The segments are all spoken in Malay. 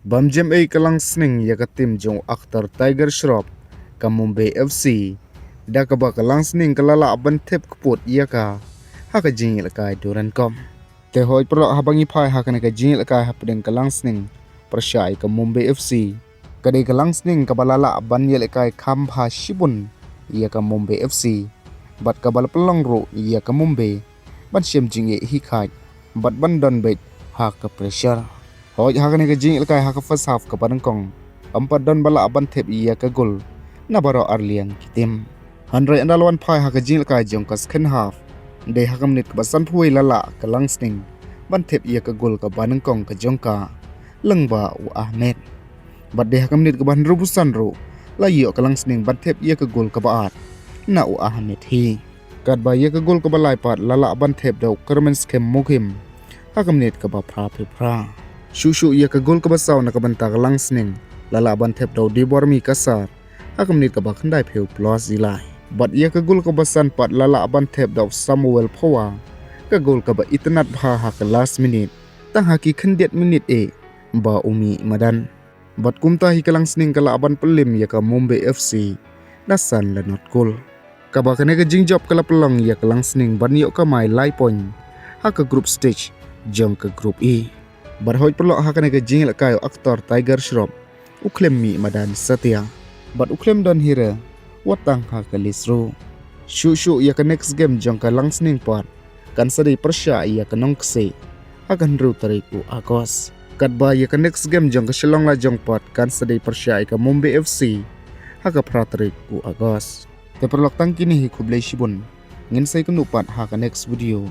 Bamjem ay kalang sning yakatim jong aktor Tiger Shroff ka Mumbai FC dakaba kalang sning kalala aban tep kaput yaka haka jingil kai duran kom te hoy pro habangi phai haka ka jingil kai hapdeng kalang sning persyai ka Mumbai FC kadai kalang sning kabalala aban yel kai khambha shibun yaka Mumbai FC bat kabal pelong ro yaka Mumbai bat shem jinge hi khai bat bandon bet haka pressure hoy haka ka jingil kai haka first half ka padangkong ampat don bala aban tep yaka gol na baro arliang kitim Handrai andalwan phai haka jingil kai jong ka second half de hakam nit ka basan phui lala ka langsning ban thep ia ka gol ka banang kong ka jongka lengba u Ahmed bat de hakam nit ka ban rubusan ro la yo ka langsning ban thep ia ka gol ka baat na u Ahmed hi kat ba ia ka gol ka balai pat lala ban thep do kermen skem mukim hakam nit ka ba phra phe phra shu ia ka gol ka basaw na ka banta ka langsning lala ban thep do dibormi kasar hakam nit ka ba khandai pheu plus zilai bat ia ka gol ka basan pat lala aban thep daw Samuel Phawa ka gol ka ba itnat bha ha ka last minute tang haki khandet minute e ba umi madan bat kumta hi kalang sning kala aban pelim ya ka Mumbai FC nasan la not gol ka ba kane ka jingjob kala pelong ya kalang sning ban yo ka mai lai point ha ka group stage jong ka group E bat hoy perlo ha kane ka jingil kayo aktor Tiger Shroff uklem mi madan satya bat uklem don hira watang ha ka lisro shu ya ka next game jong ka langsning part kan sadai persya ya ka nongse akan ru tarik u Agos kat ba ya ka next game jong ka Shillong la jong part kan sadai persya ka Mumbai FC ha ka pra tarik u Agos te perlok tang kini hi kublai shibun ngin sai kunu pat ha ka next video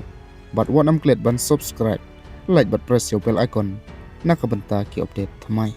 but what am glad ban subscribe like but press your bell icon na ka banta ki update thamai